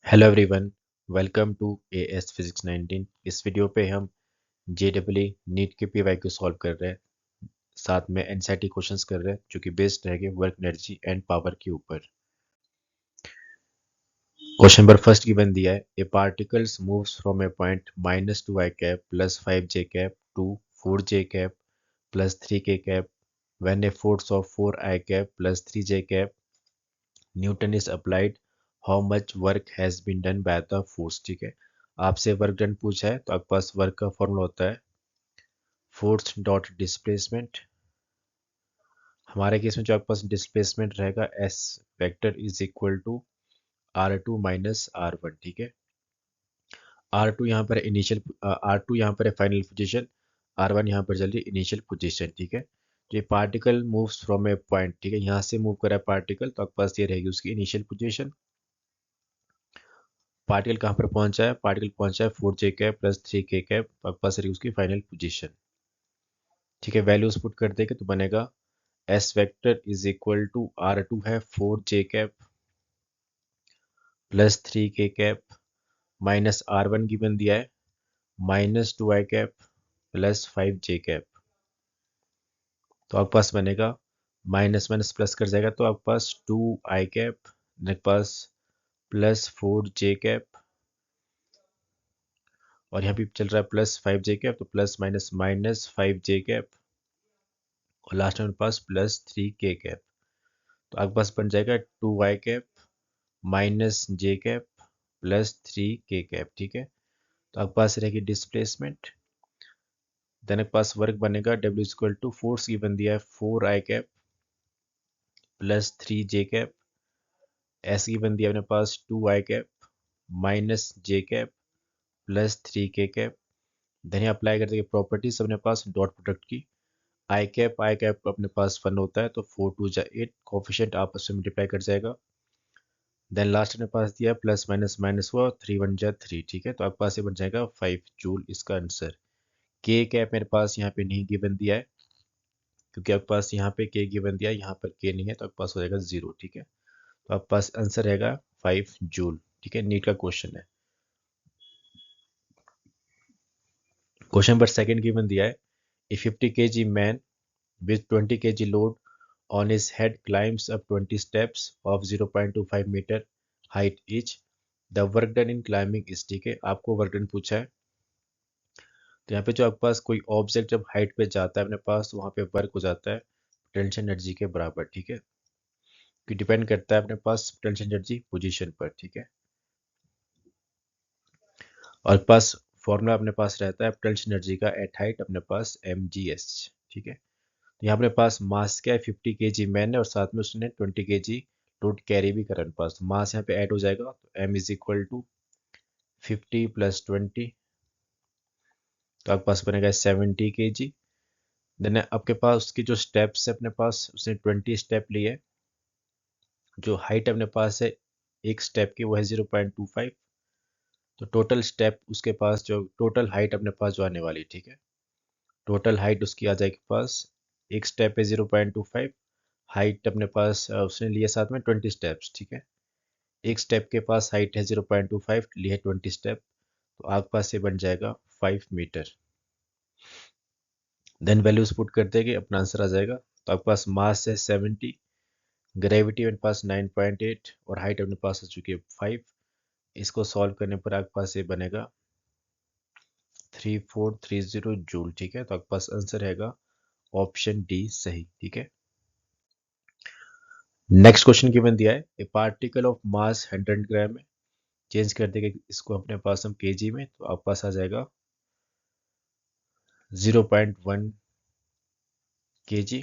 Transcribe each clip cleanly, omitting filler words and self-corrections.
Hello everyone, welcome to AS physics 19। इस video पे हम जेडब्ल्यू नीट के पीवाई को सॉल्व कर रहे हैं। साथ में एनसीईआरटी क्वेश्चंस कर रहे हैं जो कि बेस्ड रहेंगे वर्क एनर्जी एंड पावर के ऊपर। क्वेश्चन नंबर फर्स्ट गिवन दिया है, a particles moves from a point -2 I cap plus 5 j cap to 4 j cap plus 3 के cap when a force of 4 I cap plus 3 J cap newton is applied, how much work has been done by the force. ठीक है, आपसे work done पूछा है तो आपके पास work का फॉर्मूला होता है फोर्स डॉट डिस्प्लेसमेंट। हमारे केस में जो आपके पास डिस्प्लेसमेंट रहेगा S vector is equal to R2 minus R1। ठीक है, R2 यहाँ पर इनिशियल, R2 यहाँ पर है फाइनल पोजीशन, R1 यहाँ पर जल्दी इनिशियल पोजीशन। ठीक है, ये particle moves from a point, ठीक है, यहाँ से मूव कर रहा है पार्टिकल तो आपके पास ये रहेगी उसकी इनिशियल पोजीशन। पार्टिकल कहाँ पर पहुंचा है, पार्टिकल पहुंचा है 4 जे कैप प्लस 3 के कैप, तो आपके पास रहेगी उसकी फाइनल पोजीशन। ठीक है, वैल्यूज पुट कर देंगे तो बनेगा S vector is equal to R2 है 4 जे कैप प्लस 3 के कैप माइनस R1 गिवन दिया है -2 आई कैप प्लस 5 जे कैप। तो आपके पास बनेगा माइनस माइनस प्लस कर जाएगा तो आपके पास 2 आई कैप, आपके पास प्लस 4 जे कैप और यहाँ भी चल रहा है प्लस 5 जे कैप, तो plus minus minus 5 j cap और लास्ट में पास प्लस 3 के कैप। तो आपके पास बन जाएगा 2 आई cap minus J cap plus 3 के कैप। ठीक है, तो आपके पास रहेगी डिस्प्लेसमेंट। देन आपके पास वर्क बनेगा W equal to force given दिया है 4 आई कैप प्लस 3 जे कैप, एस गिवन दिया अपने पास 2 आई cap minus J cap plus 3 के कैप। देन अप्लाई करते हैं प्रॉपर्टीज अपने पास डॉट प्रोडक्ट की, आई कैप अपने पास 1 होता है तो 4 2 जा 8, कोफिशिएंट आपस में मल्टीप्लाई कर जाएगा। देन लास्ट अपने पास दिया प्लस माइनस माइनस हुआ 3 1 जा 3। ठीक है, तो आपके पास ये बन जाएगा 5 जूल इसका आंसर। के कैप मेरे पास यहाँ पे नहीं गिवन दिया है क्योंकि आपके पास यहाँ पे के गिवन दिया है, यहाँ पर के नहीं है तो आपके पास हो जाएगा 0। ठीक है, तो आपके पास आंसर रहेगा 5 जूल। ठीक है, नीट का क्वेश्चन है। क्वेश्चन नंबर सेकंड गिवन दिया है, ए 50 kg man with 20 kg load on his head climbs up 20 steps of 0.25 meter height each. The work done in climbing is। ठीक है, आपको वर्क डन पूछा है तो यहाँ पे जो आपके पास कोई ऑब्जेक्ट जब हाइट पे जाता है अपने पास तो वहाँ पे वर्क हो जाता है पोटेंशियल एनर्जी के बराबर। ठीक है, कि डिपेंड करता है अपने पास पोटेंशियल एनर्जी पोजीशन पर। ठीक है, और पास फॉर्मूला अपने पास रहता है पोटेंशियल एनर्जी का एट हाइट अपने पास mgs। ठीक है, तो यहाँ अपने पास मास क्या है 50 kg मैन है और साथ में उसने 20 kg लोड कैरी भी करा अपने पास, मास यहाँ पे ऐड हो जाएगा तो m is equal to 50 plus 20, तो आपके पास बनेगा 70 kg। देन आपके पास उसकी जो स्टेप्स है अपने पास उसने 20 स्टेप लिए, जो हाइट अपने पास है एक स्टेप की वो है 0.25, तो टोटल स्टेप उसके पास जो टोटल हाइट अपने पास जो आने वाली। ठीक है, टोटल हाइट उसकी आ जाएगी पास, एक स्टेप है 0.25, हाइट अपने पास उसने लिया साथ में 20 स्टेप्स। ठीक है, एक स्टेप के पास हाइट है 0.25, लिए 20 स्टेप, तो आपके पास ये बन जाएगा 5 मीटर। देन वैल्यूज पुट कर देंगे अपना आंसर आ जाएगा। तो आपके पास मास है 70, ग्रेविटी अपने पास 9.8 और हाइट अपने पास आ चुकी है 5। इसको सॉल्व करने पर आपके पास ये बनेगा 3430 जूल। ठीक है, तो आपके पास आंसर रहेगा ऑप्शन डी सही। ठीक है, नेक्स्ट क्वेश्चन गिवन दिया है, ए पार्टिकल ऑफ मास 100 ग्राम है, चेंज कर देंगे इसको अपने पास हम केजी में, तो आपके पास आ जाएगा 0.1 kg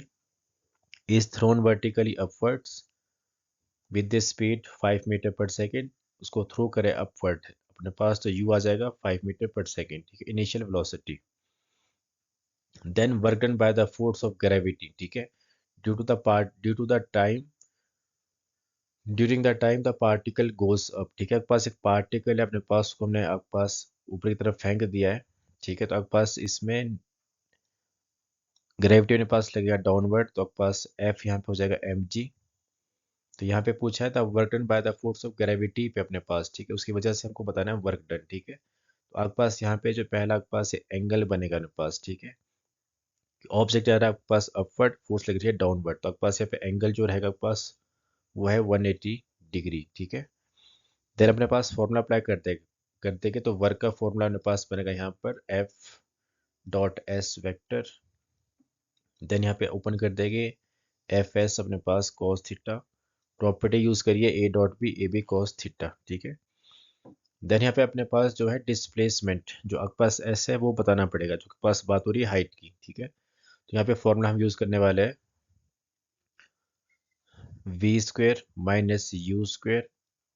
is thrown vertically upwards with the speed 5 metre पर सेकेंड। उसको थ्रो करें अपवर्ड अपने पास तो u आ जाएगा 5 मीटर पर सेकेंड। ठीक है, initial velocity. Then work done by the force of gravity. ठीक है, due to the time during the time the particle goes up. ठीक है, आपके पास एक पार्टिकल है अपने पास, उसको हमने आपके पास ऊपर की तरफ फेंक दिया है। ठीक है, तो आपके पास इसमें ग्रेविटी अपने पास लगेगा डाउनवर्ड, तो आपके पास एफ यहाँ पे हो जाएगा mg। तो यहाँ पे पूछा है the work done by the force of gravity पे अपने पास, ठीक है, उसकी वजह से हमको बताना है वर्क डन, ठीक है। तो आपके पास यहाँ पे जो पहला आपके पास एंगल बनेगा अपने पास, ठीक है, ऑब्जेक्ट जा रहा है आपके पास अपवर्ड, फोर्स लग रही है डाउनवर्ड, तो आपके पास यहाँ पे एंगल जो रहेगा आपके पास वो है 180 डिग्री, ठीक है। देन अपने पास फॉर्मूला अप्लाई करते हैं तो वर्क का फॉर्मूला अपने पास बनेगा यहाँ पर F dot S vector, then यहाँ पे ओपन कर देंगे एफ एस अपने पास कॉस थीटा, प्रॉपर्टी यूज करिए ए बी कॉस थीटा, ठीक है। देन यहाँ पे अपने पास जो है डिस्प्लेसमेंट जो आपके पास एस है वो बताना पड़ेगा, जो आपके पास बात हो रही है हाइट की, ठीक है। तो यहाँ पे फॉर्मूला हम यूज करने वाले हैं V square minus U square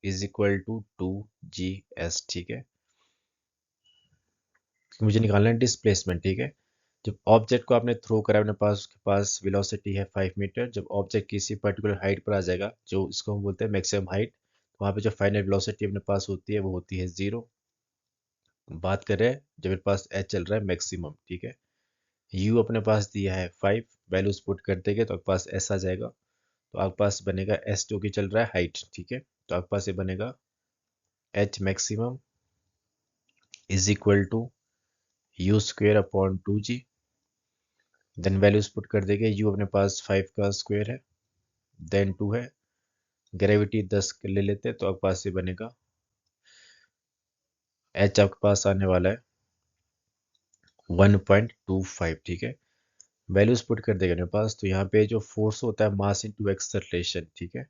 is equal to 2GS, ठीक है। मुझे निकालना है डिस्प्लेसमेंट, ठीक है। जब ऑब्जेक्ट को आपने थ्रो करा अपने पास, उसके पास वेलोसिटी है 5 मीटर, जब ऑब्जेक्ट किसी पर्टिकुलर हाइट पर आ जाएगा जो इसको हम बोलते हैं मैक्सिमम हाइट, तो वहाँ पे जो फाइनल वेलोसिटी अपने पास होती है वो होती है 0। बात करें जब मेरे पास एच चल रहा है मैक्सिमम, ठीक है। यू अपने पास दिया है 5, वैल्यूज पुट कर देंगे तो आपके पास एस आ जाएगा, तो आपके पास बनेगा एस जो कि चल रहा है हाइट, ठीक है। तो आपके पास ये बनेगा H maximum is equal to U square upon 2G, then values put कर देंगे, यू अपने पास 5 का स्क्वायर है, देन 2 है, ग्रेविटी 10 ले लेते हैं तो आपके पास ये बनेगा एच आपके पास आने वाला है 1.25, ठीक है। वैल्यूज पुट कर देगा मेरे पास, तो यहाँ पे जो फोर्स होता है मास इनटू एक्सेलरेशन, ठीक है।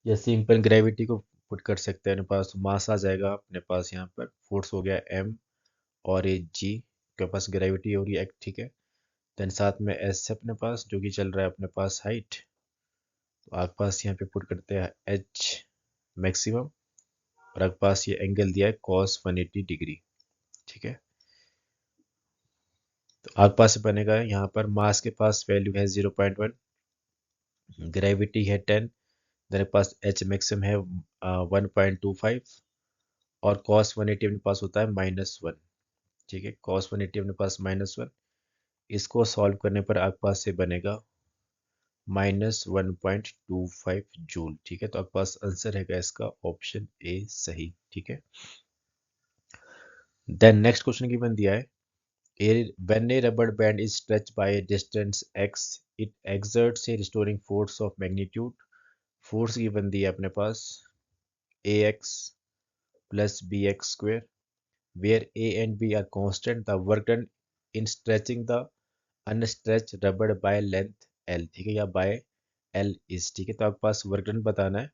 या सिंपल ग्रेविटी को पुट कर सकते हैं अपने पास, तो मास आ जाएगा अपने पास, यहाँ पर फोर्स हो गया m और ये g के पास ग्रेविटी हो रही है, ठीक है। देन साथ में s है अपने पास जो कि चल रहा है अपने पास हाइट, तो आपके पास यहाँ पे पुट करते हैं h मैक्सिमम, और आपके पास ये एंगल दिया है cos 180 डिग्री, ठीक है। तो आपके पास बनेगा यहाँ पर मास के पास वैल्यू है 0.1, ग्रेविटी है 10, मेरे पास एच मैक्सिमम है 1.25, और cos 180 अपने पास होता है -1, ठीक है। cos 180 अपने पास -1, इसको सॉल्व करने पर आपके पास से बनेगा -1.25 जूल, ठीक है। तो आपके पास आंसर रहेगा इसका ऑप्शन ए सही, ठीक है। देन नेक्स्ट क्वेश्चन गिवन दिया है when a rubber band is stretched by a distance x, it exerts a restoring force of magnitude, force given दिया अपने पास ax plus bx square, where a and b are constant, the work done in stretching the unstretched rubber by length l, ठीक है, या by l is, ठीक है। तो आपके पास वर्क डन बताना है,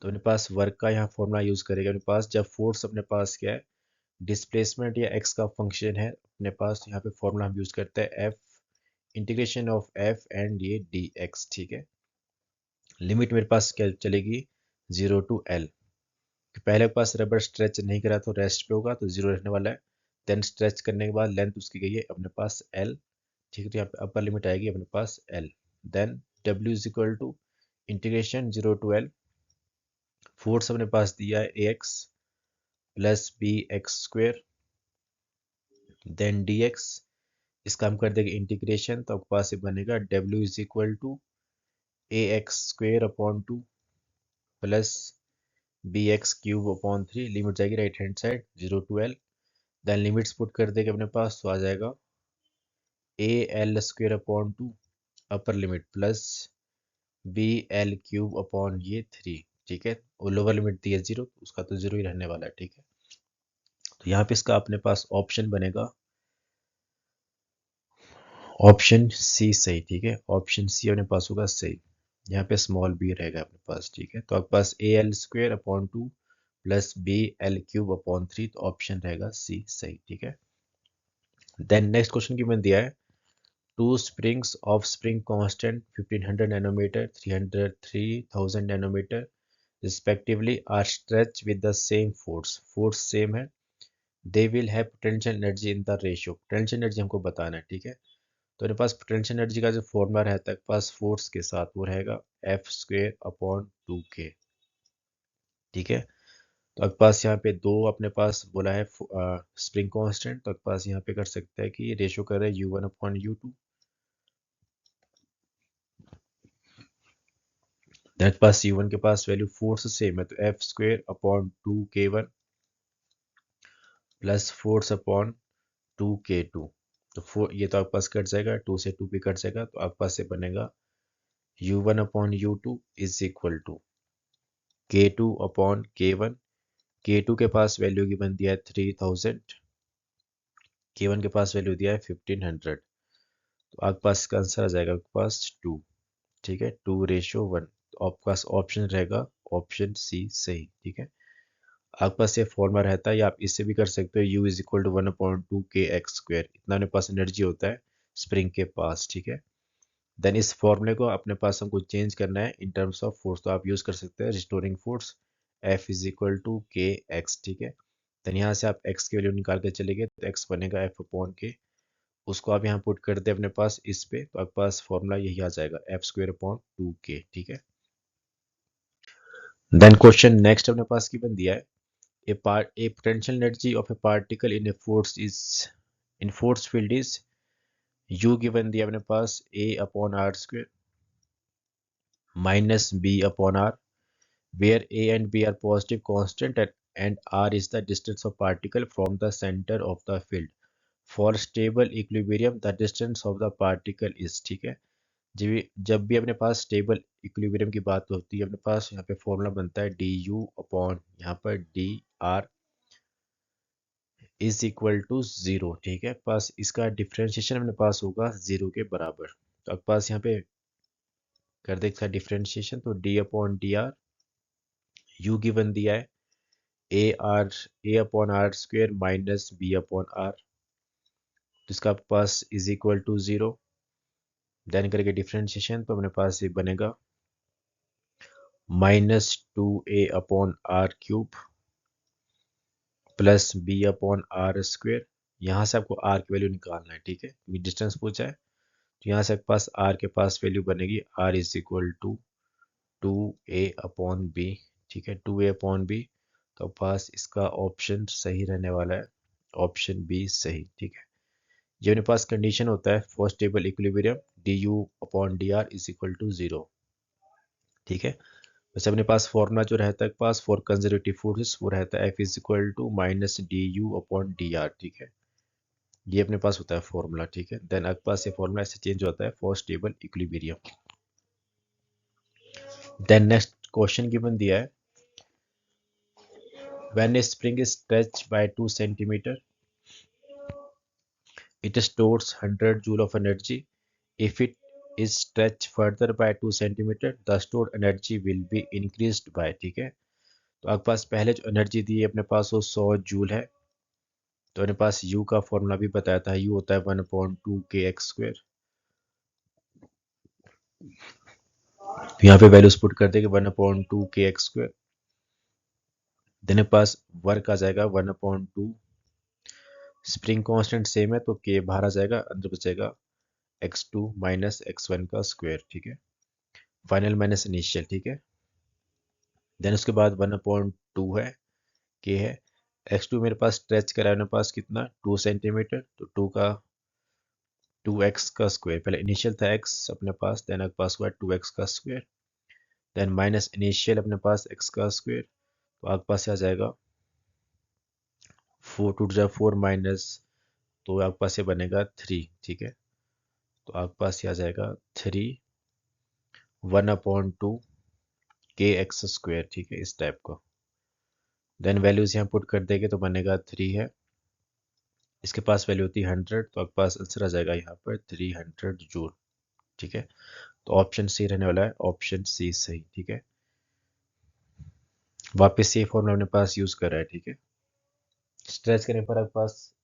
तो अपने पास वर्क का यहाँ फॉर्मूला यूज करेगा अपने पास, जब फोर्स अपने पास क्या है डिस्प्लेसमेंट या एक्स का फंक्शन है अपने पास, तो यहाँ पे फॉर्मूला हम यूज करते हैं F integration of F and ये डी एक्स, ठीक है। लिमिट मेरे पास क्या चलेगी 0 to L, पहले के पास रबर स्ट्रेच नहीं करा तो रेस्ट पे होगा तो 0 रहने वाला है, देन स्ट्रेच करने के बाद लेंथ उसकी गई है अपने पास L, ठीक है। तो यहाँ पे अपर लिमिट आएगी अपने पास L, then W is equal to integration 0 to L, force अपने पास दिया है AX plus BX square, then DX, इसका हम कर देंगे इंटीग्रेशन, तो आपके पास ये बनेगा W is equal to AX square upon 2 plus BX cube upon 3, limit जाएगी right hand side 0 to L, then limits put कर देंगे अपने पास, तो आ जाएगा AL square upon 2 upper limit plus BL cube upon ये 3, ठीक है। और लोअर लिमिट दी है 0, उसका तो 0 ही रहने वाला है, ठीक है। तो यहाँ पे इसका अपने पास ऑप्शन बनेगा ऑप्शन सी सही, ठीक है। ऑप्शन सी अपने पास होगा सही, यहाँ पे स्मॉल बी रहेगा अपने पास, ठीक है। तो आपके पास AL square upon 2 plus BL cube upon 3, तो ऑप्शन रहेगा सी सही, ठीक है। देन नेक्स्ट क्वेश्चन की मैंने दिया है two springs of spring constant 1500 nanometre 3000 nanometre respectively are stretch with the same force, force same है, they will have potential energy in the ratio, potential energy हमको बताना है, ठीक है। तो मेरे पास पोटेंशियल एनर्जी का जो फॉर्मूला रहता है पास फोर्स के साथ वो रहेगा एफ स्क्वेयर अपॉन 2K, ठीक है। तो आपके पास यहाँ पे दो अपने पास बोला है स्प्रिंग कांस्टेंट, तो आपके पास यहाँ पे कर सकते हैं कि रेशियो कर रहे हैं U1 upon U2, that pass u1 के पास वैल्यू फोर्स सेम है, तो F square upon 2k1 plus force upon 2k2। तो ये तो आपके पास कट जाएगा, 2 से 2 भी कट जाएगा, तो आपके पास ये बनेगा u1 upon u2 is equal to k2 upon k1। k2 के पास वैल्यू गिवन दिया है 3000, k1 के पास वैल्यू दिया है 1500। तो आपके पास इसका आंसर आ जाएगा आपके पास 2। ठीक है, 2:1। तो आपके पास ऑप्शन रहेगा ऑप्शन सी सही। ठीक है, आपके पास ये फॉर्मूला रहता है, या आप इससे भी कर सकते हो, u is equal to 1/2kx²। इतना अपने पास एनर्जी होता है स्प्रिंग के पास। ठीक है, देन इस फॉर्मूले को अपने पास हमको चेंज करना है इन टर्म्स ऑफ फोर्स, तो आप यूज कर सकते हैं restoring force F is equal to K X. ठीक है, देन यहाँ से आप x की वैल्यू निकाल के चलेंगे तो x बनेगा F अपॉन के, उसको आप यहाँ पुट कर दे अपने पास इस पे, तो आपके पास फॉर्मूला यही आ जाएगा F² अपॉन 2k। ठीक है, देन क्वेश्चन नेक्स्ट अपने पास की बन दिया है, a potential energy of a particle in a force is in force field is u given दिया अपने पास a/r² minus b/r, where a and b are positive constant and r is the distance of particle from the center of the field. For stable equilibrium the distance of the particle is। ठीक है, जब भी अपने पास stable equilibrium की बात होती है, अपने पास यहाँ पे फॉर्मूला बनता है du अपॉन यहाँ पर dr इज इक्वल टू 0। ठीक है, पास इसका डिफ्रेंशिएशन अपने पास होगा 0 के बराबर। तो आपके पास यहाँ पे कर दे इसका डिफ्रेंशिएशन, तो d upon D R, you given दिया है a/r² minus b upon are, तो इसका आपके पास इज इक्वल टू 0। देन करके डिफ्रेंशिएशन, तो अपने पास ये बनेगा -2a/r³ plus b upon r²। यहाँ से आपको r की वैल्यू निकालना है। ठीक है, डिस्टेंस पूछा है, तो यहाँ से आपके पास r के पास वैल्यू बनेगी r is equal to 2a/b। ठीक है, 2a/b, तो पास इसका ऑप्शन सही रहने वाला है, ऑप्शन बी सही। ठीक है, ये अपने पास कंडीशन होता है for stable equilibrium du/dr is equal to 0। ठीक है, वैसे अपने पास फॉर्मूला जो रहता है पास फॉर कंजर्वेटिव फोर्सेस वो रहता है F is equal to minus du/dr। ठीक है, ये अपने पास होता है फॉर्मूला। ठीक है, देन आपके पास ये फॉर्मूला ऐसे चेंज होता है for stable equilibrium. Then next question given दिया है, when a spring is stretched by 2 centimeter it stores 100 joule of energy. If it is stretched further by 2 centimeter the stored energy will be increased by। ठीक है, तो आपके पास पहले जो energy दी है अपने पास वो 100 जूल है, तो अपने पास u का फॉर्मूला भी बताया था, u होता है 1/2kx²। तो यहाँ पे वैल्यूज पुट कर देंगे 1/2kx², देने पास वर्क आ जाएगा 1/2। स्प्रिंग कांस्टेंट सेम है तो k बाहर आ जाएगा, अंदर बचेगा x2 माइनस x1 का स्क्वायर। ठीक है, फाइनल माइनस इनिशियल। ठीक है, देन उसके बाद 1/2 है, k है, x2 मेरे पास स्ट्रेच करा है मेरे पास कितना 2 सेंटीमीटर, तो 2 का 2x का स्क्वायर, पहले इनिशियल था x अपने पास, देन आपके पास हुआ 2x का स्क्वायर, देन माइनस इनिशियल अपने पास x का स्क्वायर, तो आपके पास आ जाएगा 4 टू जा 4 माइनस, तो आपके पास ये बनेगा 3। ठीक है, तो आपके पास ये आ जाएगा 3 1/2 kx²। ठीक है, इस टाइप का, देन वैल्यूज यहाँ पुट कर देंगे तो बनेगा 3 है, इसके पास वैल्यू होती है 100, तो आपके पास आंसर आ जाएगा यहाँ पर 300 जूल। ठीक है, तो ऑप्शन सी रहने वाला है, ऑप्शन सी सही। ठीक है, वापस ये फॉर्मूला अपने पास यूज कर रहा है। ठीक है, स्ट्रेच करने पर आपके पास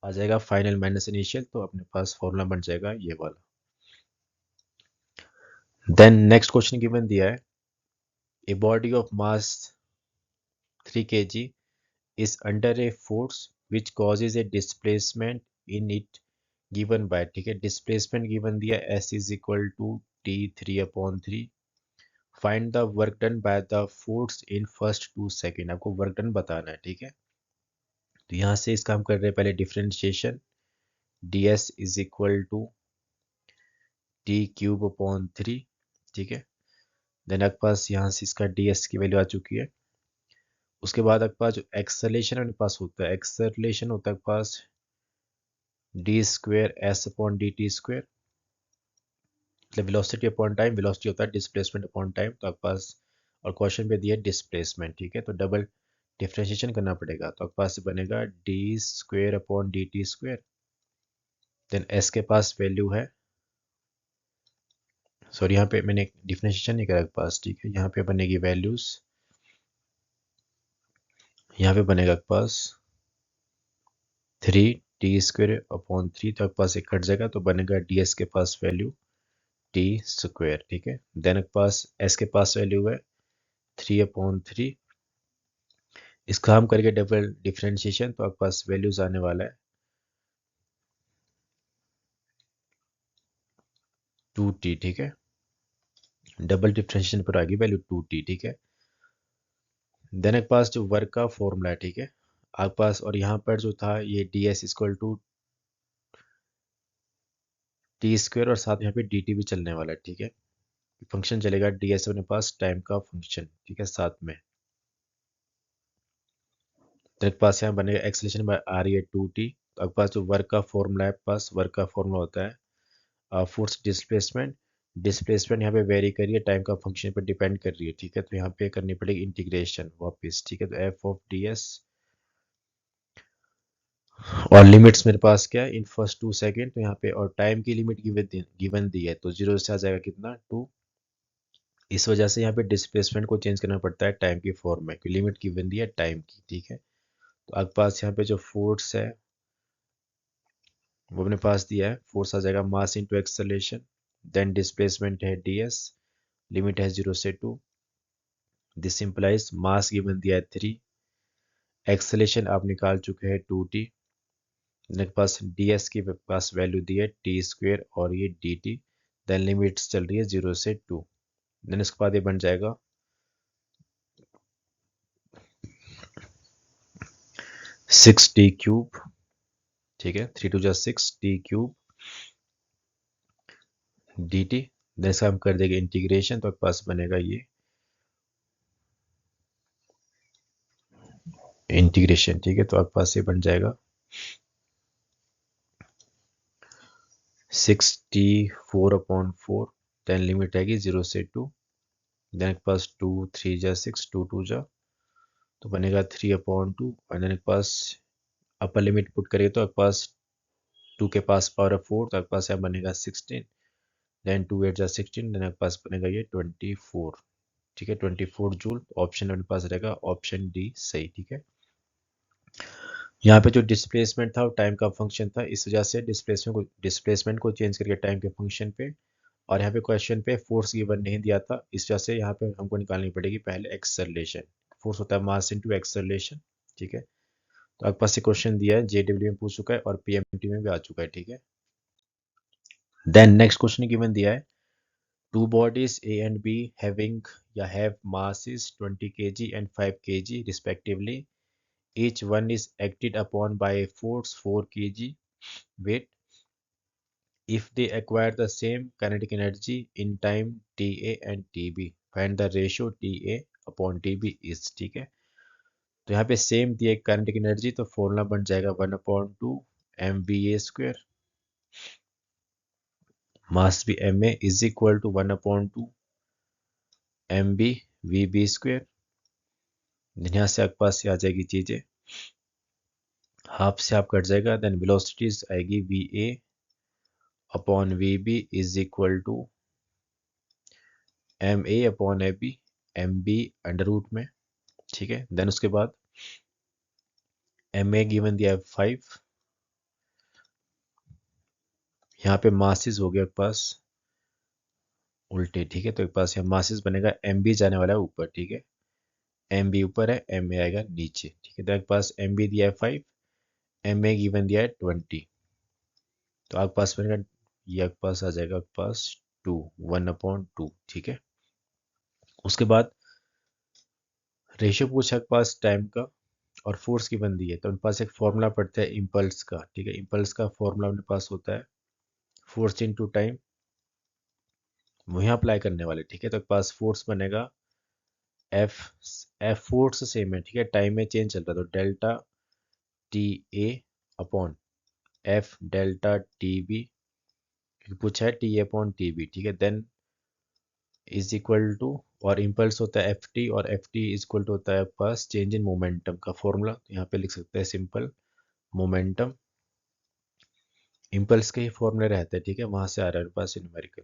आ जाएगा फाइनल माइनस इनिशियल, तो अपने पास फॉर्मूला बन जाएगा ये वाला। देन नेक्स्ट क्वेश्चन गिवन दिया है, a body of mass 3 kg is under a force which causes a displacement in it given by। ठीक है, डिस्प्लेसमेंट गिवन दिया s is equal to t3/3। Find the work done by the force in first 2 second, आपको work done बताना है। ठीक है, तो यहाँ से इसका हम कर रहे हैं पहले differentiation, ds is equal to t³/3। ठीक है, देन आपके पास यहाँ से इसका ds की वैल्यू आ चुकी है। उसके बाद आपके पास जो एक्सेलेरेशन अपने पास होता है, एक्सेलेरेशन होता है आपके पास D square S upon D T square, मतलब वेलोसिटी अपॉन टाइम, वेलोसिटी होता है डिस्प्लेसमेंट अपॉन टाइम। तो आपके पास और क्वेश्चन पे दिया डिस्प्लेसमेंट, ठीक है, तो डबल डिफ्रेंशिएशन करना पड़ेगा। तो आपके पास बनेगा D square upon D T square, then S के पास वैल्यू है, सॉरी यहाँ पे मैंने डिफ्रेंशिएशन नहीं करा आपके पास, ठीक है, यहाँ पे बनेगी वैल्यूज, यहाँ पे बनेगा आपके पास 3t² अपॉन 3, तो आपके पास एक कट जाएगा तो बनेगा ds के पास वैल्यू t², ठीक है। देन आपके पास s के पास वैल्यू है 3/3, इसका हम करके डबल डिफ्रेंशिएशन तो आपके पास वैल्यूज आने वाला है 2t, ठीक है, डबल डिफ्रेंशिएशन पर आ गई वैल्यू 2t, ठीक है। देन आपके पास जो वर्क का फॉर्मूला है, ठीक है, आपके पास, और यहाँ पर जो था ये ds इक्वल टू t² और साथ यहाँ पे dt भी चलने वाला है, ठीक है, फंक्शन चलेगा ds अपने पास टाइम का फंक्शन, ठीक है, साथ में। तो आपके पास यहाँ बनेगा एक्सेलेरेशन बाय आर ये 2t, तो आपके पास जो वर्क का फॉर्मूला है, आपके पास वर्क का फॉर्मूला होता है फोर्स डिस्प्लेसमेंट, डिस्प्लेसमेंट यहाँ पे वेरी कर रही है, टाइम का फंक्शन पर डिपेंड कर रही है, ठीक है, तो यहाँ पे करनी पड़ेगी इंटीग्रेशन वापस, ठीक है, तो एफ ऑफ डी एस, और लिमिट्स मेरे पास क्या है इन फर्स्ट 2 सेकेंड, तो यहाँ पे और टाइम की लिमिट गिवन दी है, तो 0 से आ जाएगा कितना 2, इस वजह से यहाँ पे डिस्प्लेसमेंट को चेंज करना पड़ता है टाइम की फॉर्म में, लिमिट गिवन दी है टाइम की, ठीक है। तो आपके पास यहाँ पे जो फोर्स है वो अपने पास दिया है, फोर्स आ जाएगा mass into acceleration, then displacement है ds, लिमिट है 0 से 2, दिस इंप्लाइज मास गिवन दिया है 3, एक्सेलरेशन आप निकाल चुके हैं 2t, मेरे पास ds की पास वैल्यू दी है t² और ये dt, देन लिमिट्स चल रही है 0 से 2, देन इसके बाद ये बन जाएगा 6t³, ठीक है, 3 2 6t³ dt, देन इसका हम कर देंगे इंटीग्रेशन, तो आपके पास बनेगा ये इंटीग्रेशन, ठीक है, तो आपके पास ये बन जाएगा 6t4/4, देन लिमिट आएगी 0 से 2, देन के पास 2 3 जा 6, 2 2 जा, तो बनेगा 3/2, और देन के पास अपर लिमिट पुट करिए तो आपके पास 2 के पास पावर ऑफ 4, तो आपके पास यहाँ बनेगा 16, देन 2 8 जा 16, देन आपके पास बनेगा ये 24, ठीक है, 24 जूल, ऑप्शन अपने पास रहेगा ऑप्शन डी सही, ठीक है। यहाँ पे जो डिस्प्लेसमेंट था वो टाइम का फंक्शन था, इस वजह से डिस्प्लेसमेंट को चेंज करके टाइम के फंक्शन पे, और यहाँ पे क्वेश्चन पे फोर्स गिवन नहीं दिया था, इस वजह से यहाँ पे हमको निकालनी पड़ेगी पहले एक्सेलरेशन, फोर्स होता है मास इनटू एक्सेलरेशन, ठीक है। तो आपके पास ये क्वेश्चन दिया है, जेडब्ल्यू में पूछ चुका है और पीएमटी में भी आ चुका है, ठीक है। देन नेक्स्ट क्वेश्चन गिवन दिया है, two bodies A and be having या have masses 20 kg and 5 kg respectively, each one is acted upon by a force 4 kg weight if they acquire the same kinetic energy in time ta and tb, find the ratio ta upon tb is, ठीक है। तो यहाँ पे same दिए kinetic energy, तो formula बन जाएगा 1/2 mva², mass भी ma is equal to 1/2 mb vb², यहाँ से आपके पास आ जाएगी चीजें, हाफ से हाफ कट जाएगा, देन वेलोसिटीज आएगी va upon vb is equal to ma upon ab, mb under root में, ठीक है। देन उसके बाद ma गिवन दिया है 5, यहाँ पे मासेस हो गया आपके पास उल्टे, ठीक है, तो एक पास यहाँ मासेस बनेगा mb जाने वाला है ऊपर, ठीक है, mb ऊपर है ma आएगा नीचे, ठीक है। तो आपके पास mb दिया है 5, ma गिवन दिया है 20, तो आपके पास बनेगा ये आपके पास आ जाएगा आपके पास 2 1/2, ठीक है। उसके बाद रेशियो पूछा आपके पास टाइम का और फोर्स की बन दी है, तो उनके पास एक फॉर्मूला पड़ता है इम्पल्स का, ठीक है, इम्पल्स का फॉर्मूला उनके पास होता है फोर्स इनटू टाइम वहीं अप्लाई करने वाले, ठीक है। तो पास फोर्स बनेगा एफ, एफ फोर्स सेम है, ठीक है, टाइम में चेंज चल रहा है, तो delta T A upon F delta T B, पूछा है T A upon T B, ठीक है। देन इज इक्वल टू, और इम्पल्स होता है एफ टी, और F T is equal to होता है पास चेंज इन मोमेंटम का फॉर्मूला, तो यहाँ पे लिख सकते हैं सिंपल मोमेंटम, इम्पल्स के ही फॉर्मूले रहते हैं, ठीक है, वहां से आ रहा है पास न्यूमेरिकल।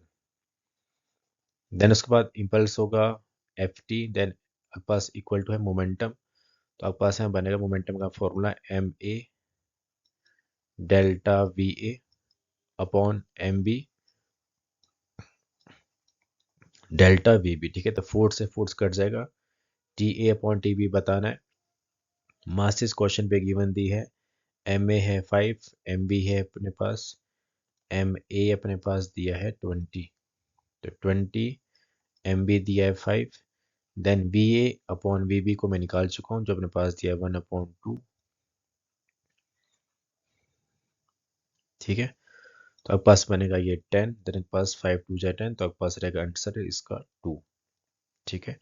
देन उसके बाद इम्पल्स होगा एफ टी, देन आपके पास इक्वल टू है मोमेंटम, तो आपके पास यहाँ बनेगा मोमेंटम का formula M A delta V A upon M B delta V B, ठीक है। तो फोर्स से फोर्स कट जाएगा, T A upon T B बताना है। मास इस क्वेश्चन पे गिवन दी है, एम ए है 5, एम बी है अपने पास, एम ए अपने पास दिया है 20, तो 20 एम बी दिया है 5, then V A upon V B को मैं निकाल चुका हूँ, जो अपने पास दिया है 1/2, ठीक है। तो आपके पास बनेगा ये 10, देन आपके पास 5 2 जा 10, तो आपके पास रहेगा आंसर इसका 2, ठीक है।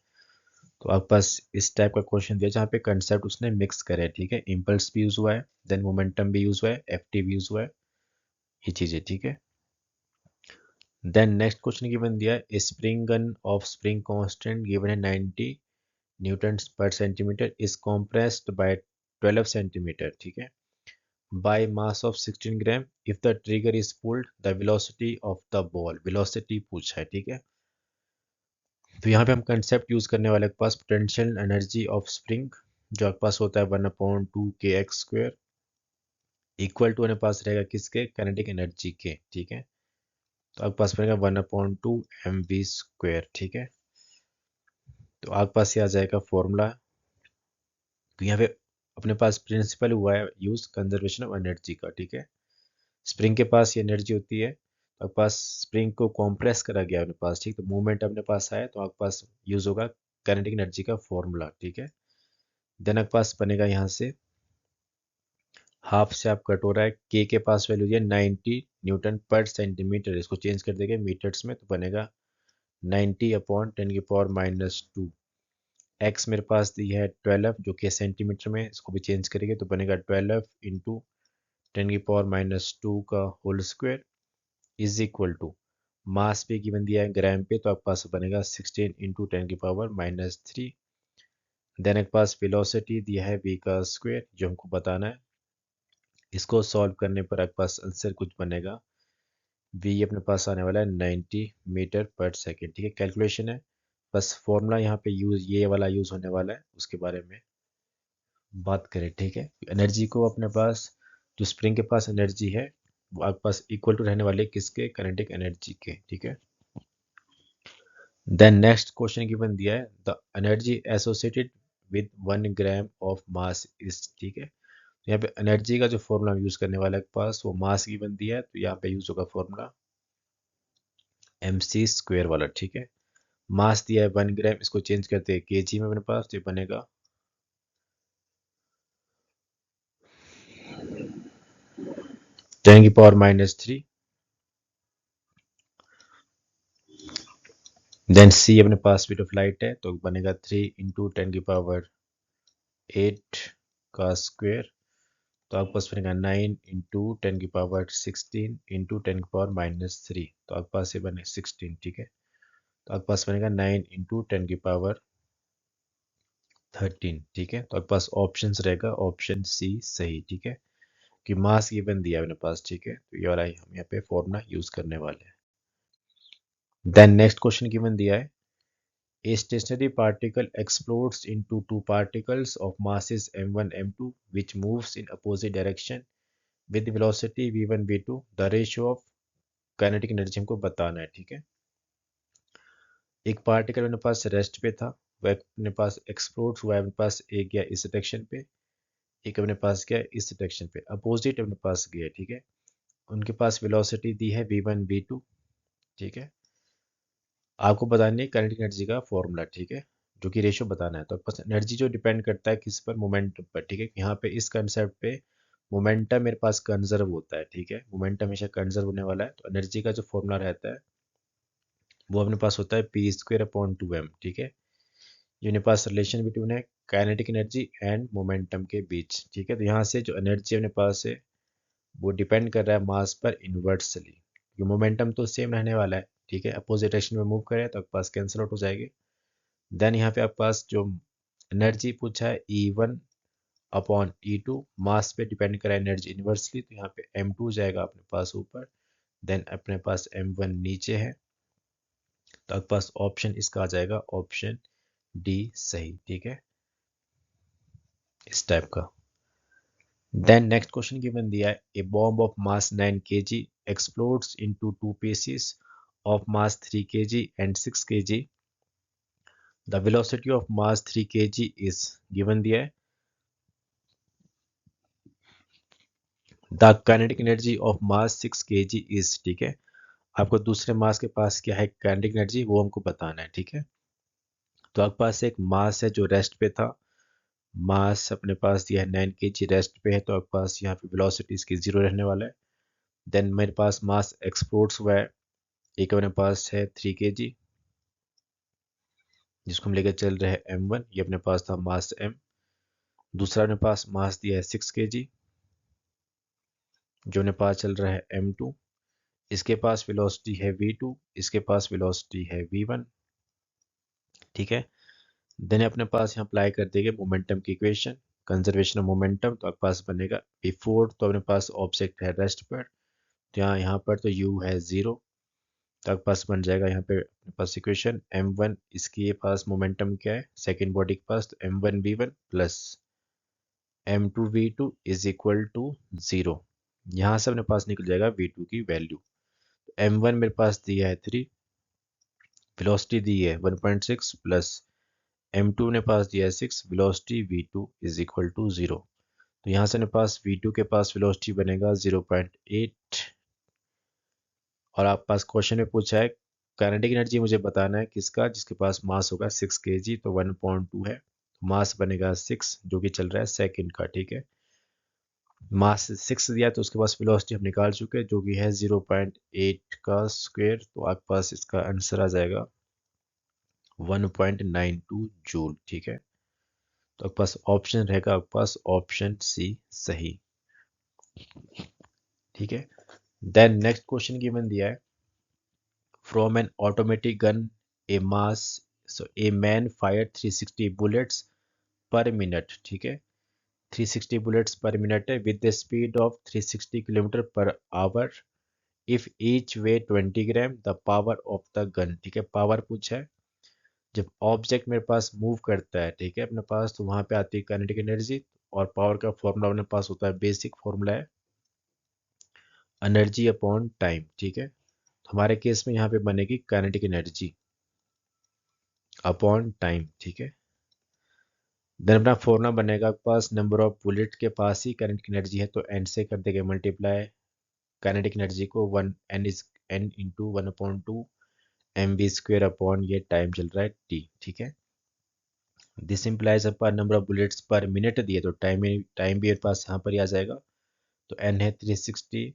तो आपके पास इस टाइप का क्वेश्चन दिया जहाँ पे कंसेप्ट उसने मिक्स करे, ठीक है, इम्पल्स भी यूज हुआ है, देन मोमेंटम भी यूज हुआ है, एफ टी भी यूज हुआ है, ये चीजें, ठीक है। देन नेक्स्ट क्वेश्चन गिवन दिया है, spring gun of spring constant given है 90 न्यूटन पर centimetre is compressed by 12 centimetre, ठीक है, by mass of 16 gram, if the trigger is pulled the velocity of the ball, velocity पूछा है, ठीक है। तो यहाँ पे हम कंसेप्ट यूज करने वाले के पास पोटेंशियल एनर्जी ऑफ स्प्रिंग, जो आपके पास होता है 1/2 kx² इक्वल टू, हमारे पास रहेगा किसके, काइनेटिक एनर्जी के, ठीक है। तो आपके पास रहेगा 1/2 mv², ठीक है। तो आपके पास ये आ जाएगा फॉर्मूला। तो यहाँ पे अपने पास प्रिंसिपल हुआ है यूज कंजर्वेशन ऑफ एनर्जी का, ठीक है। स्प्रिंग के पास ये एनर्जी होती है, तो आपके पास स्प्रिंग को कॉम्प्रेस करा गया अपने पास, ठीक, तो मूवमेंट अपने पास आया, तो आपके पास यूज होगा काइनेटिक एनर्जी का फॉर्मूला, ठीक है। देन आपके पास बनेगा यहाँ से हाफ से आप कट हो रहा है, के पास वैल्यू है 90 न्यूटन पर सेंटीमीटर, इसको चेंज कर देंगे मीटर्स में, तो बनेगा 90/10⁻²। एक्स मेरे पास दी है 12 जो कि सेंटीमीटर में, इसको भी चेंज करेंगे तो बनेगा 12 इंटू 10⁻² का whole square is equal to, mass पे गिवन दिया है ग्राम पे, तो आपके पास बनेगा 16 इंटू 10⁻³ देन एक पास वेलोसिटी दिया है v का स्क्वायर, जो हमको बताना है, इसको सॉल्व करने पर आपके पास आंसर कुछ बनेगा, v अपने पास आने वाला है 90 मीटर पर सेकेंड, ठीक है, कैलकुलेशन है, बस फॉर्मूला यहाँ पे यूज, ये वाला यूज होने वाला है, उसके बारे में बात करें, ठीक है। एनर्जी को अपने पास, जो स्प्रिंग के पास एनर्जी है वो आपके पास इक्वल टू रहने वाले किसके, काइनेटिक एनर्जी के, ठीक है। देन नेक्स्ट क्वेश्चन गिवन दिया है, the energy associated with 1 gram of mass is, ठीक है। तो यहाँ पे एनर्जी का जो फॉर्मूला यूज करने वाला है पास, वो मास गिवन दिया है, तो यहाँ पे यूज होगा फॉर्मूला mc² वाला, ठीक है। मास दिया है 1 ग्राम, इसको चेंज करते हैं केजी में अपने पास, तो ये बनेगा 10⁻³ देन सी अपने पास स्पीड ऑफ लाइट है, तो बनेगा 3 इंटू 10⁸ का स्क्वायर, तो आपके पास बनेगा 9 इंटू 10⁻16 इंटू 10⁻³ तो आपके पास ये बने 16, ठीक है। तो आपके पास बनेगा 9 इंटू 10⁻13, ठीक है। तो आपके पास ऑप्शन रहेगा ऑप्शन सी सही, ठीक है, कि मास गिवन दिया है अपने पास, ठीक है, तो ये वाला हम यहाँ पे फॉर्मूला यूज करने वाले हैं। देन नेक्स्ट क्वेश्चन गिवन दिया है, a stationary particle explodes into two particles of masses m1 m2 which moves in opposite direction with velocity v1 v2, the ratio of kinetic energy हमको बताना है, ठीक है। एक पार्टिकल अपने पास रेस्ट पे था, वह अपने पास एक्सप्लोड हुआ है, अपने पास एक गया इस डायरेक्शन पे, एक अपने पास गया इस डायरेक्शन पे, अपोजिट अपने पास गया, ठीक है। उनके पास वेलोसिटी दी है v1 v2, ठीक है। आपको बतानी है काइनेटिक एनर्जी का फॉर्मूला, ठीक है, जो कि रेशियो बताना है। तो आपका एनर्जी जो डिपेंड करता है किस पर, मोमेंटम पर, ठीक है। यहाँ पे इस कंसेप्ट पे मोमेंटम मेरे पास कंजर्व होता है, ठीक है, मोमेंटम हमेशा कंजर्व होने वाला है, तो एनर्जी का जो फॉर्मूला रहता है वो अपने पास होता है पी स्क्वायर अपॉन 2m, ठीक है। ये अपने पास रिलेशन बिटवीन है काइनेटिक एनर्जी एंड मोमेंटम के बीच, ठीक है। तो यहाँ से जो एनर्जी अपने पास है वो डिपेंड कर रहा है मास पर इन्वर्सली, क्योंकि मोमेंटम तो सेम रहने वाला है, ठीक है। अपोजिट डायरेक्शन में मूव करें तो आपके पास कैंसिल आउट हो जाएगी। देन यहाँ पे आपके पास जो एनर्जी पूछा है E1 अपॉन E2, मास पे डिपेंड करा एनर्जी इन्वर्सली, तो यहाँ पे M2 जाएगा अपने पास ऊपर, देन अपने पास M1 नीचे है, तो आपके पास ऑप्शन इसका आ जाएगा ऑप्शन डी सही, ठीक है, इस टाइप का। देन नेक्स्ट क्वेश्चन गिवन दिया है a bomb of mass 9 kg explodes into two pieces of mass 3 kg and 6 kg. The velocity of mass 3 kg is given दिया है। The kinetic energy of mass 6 kg is, ठीक है। आपको दूसरे मास के पास क्या है काइनेटिक एनर्जी वो हमको बताना है, ठीक है। तो आपके पास एक मास है जो रेस्ट पे था, मास अपने पास दिया है 9 kg, रेस्ट पे है, तो आपके पास यहाँ पे वेलोसिटी इसकी 0 रहने वाला है। देन मेरे पास मास एक्सप्लोड्स हुआ है, एक अपने पास है 3 kg जिसको हम लेकर चल रहे हैं M1, ये अपने पास था मास M। दूसरा अपने पास मास दिया है 6 kg जो अपने पास चल रहा है M2, इसके पास वेलोसिटी है V2, इसके पास वेलोसिटी है V1, ठीक है। देन अपने पास यहाँ अप्लाई कर देंगे मोमेंटम की इक्वेशन, कंजर्वेशन ऑफ मोमेंटम, तो आपके पास बनेगा बिफोर, तो अपने पास ऑब्जेक्ट है रेस्ट पर, तो यहाँ पर तो u है 0, तो आपके पास बन जाएगा यहाँ पे अपने पास इक्वेशन m1, इसके पास मोमेंटम क्या है सेकेंड बॉडी के पास, तो m1v1 plus m2v2 is equal to 0। यहाँ से अपने पास निकल जाएगा v2 की वैल्यू। m1 मेरे पास दिया है 3, वेलोसिटी दी है 1.6 प्लस m2 ने पास दिया है 6, velocity v2 is equal to 0। तो यहाँ से मेरे पास v2 के पास वेलोसिटी बनेगा 0.8, और आप पास क्वेश्चन में पूछा है काइनेटिक एनर्जी मुझे बताना है किसका, जिसके पास मास होगा 6 kg, तो 1.2 है, मास बनेगा 6 जो कि चल रहा है सेकंड का, ठीक है। मास 6 दिया तो उसके पास वेलोसिटी हम निकाल चुके हैं जो कि है 0.8 का स्क्वायर, तो आपके पास इसका आंसर आ जाएगा 1.92 जूल, ठीक है। तो आपके पास ऑप्शन रहेगा आपके पास ऑप्शन सी सही, ठीक है। देन नेक्स्ट क्वेश्चन गिवन दिया है from N automatic gun A mass, so a man fire 360 bullets per minute, ठीक है। 360 बुलेट्स पर मिनट है with the speed of 360 kilometre per hour if each way 20 gram the power of the gun, ठीक है। Power पूछा है, जब object मेरे पास move करता है, ठीक है, अपने पास, तो वहां पे आती है काइनेटिक एनर्जी, और पावर का फॉर्मूला अपने पास होता है, बेसिक फॉर्मूला है एनर्जी अपॉन टाइम, ठीक है। तो हमारे केस में यहाँ पे बनेगी काइनेटिक एनर्जी अपॉन टाइम, ठीक है। देन अपना फॉर्मूला बनेगा आपके पास नंबर ऑफ बुलेट के पास ही काइनेटिक एनर्जी है, तो एन से कर देंगे मल्टीप्लाई काइनेटिक एनर्जी को, one N is N into 1/2 mv square upon ये टाइम चल रहा है t, ठीक है। This implies upon number of bullets per minute दिए, तो टाइम भी मेरे पास यहाँ पर ही आ जाएगा, तो n है 360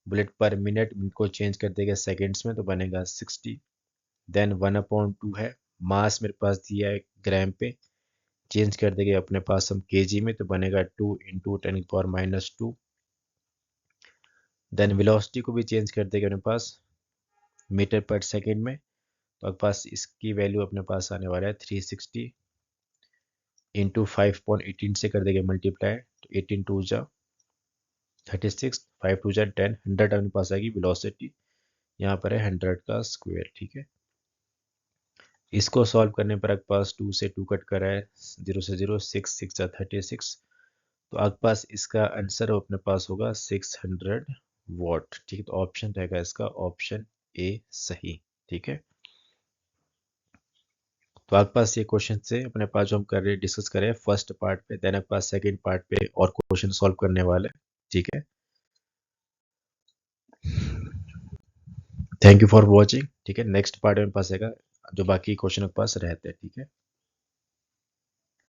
बुलेट पर मिनट, मिनट को चेंज कर देगा सेकेंड्स में तो बनेगा 60। देन 1/2 है, मास मेरे पास दिया है ग्राम पे, चेंज कर देंगे अपने पास हम केजी में, तो बनेगा 2 इंटू 10⁻²। देन वेलोसिटी को भी चेंज कर देंगे अपने पास मीटर पर सेकेंड में, तो आपके पास इसकी वैल्यू अपने पास आने वाला है 360 इंटू 5.18 से कर देंगे मल्टीप्लाई, तो 18 टू जा 36, 5 टू जा 10, 100 अपने पास आएगी वेलोसिटी, यहाँ पर है 100 का स्क्वायर, ठीक है। इसको सॉल्व करने पर आपके पास 2 से 2 कट कर रहा है, 0 से 0, 6 6 जा 36, तो आपके पास इसका आंसर अपने पास होगा 600 वॉट, ठीक है। तो ऑप्शन रहेगा इसका ऑप्शन ए सही, ठीक है। तो आपके पास ये क्वेश्चन से अपने पास जो हम कर रहे हैं डिस्कस करें फर्स्ट पार्ट पे, देन आपके पास सेकंड पार्ट पे और क्वेश्चन सॉल्व करने वाले, ठीक है। थैंक यू फॉर वॉचिंग, ठीक है। नेक्स्ट पार्ट में पास आएगा जो बाकी क्वेश्चन के पास रहते हैं, ठीक है।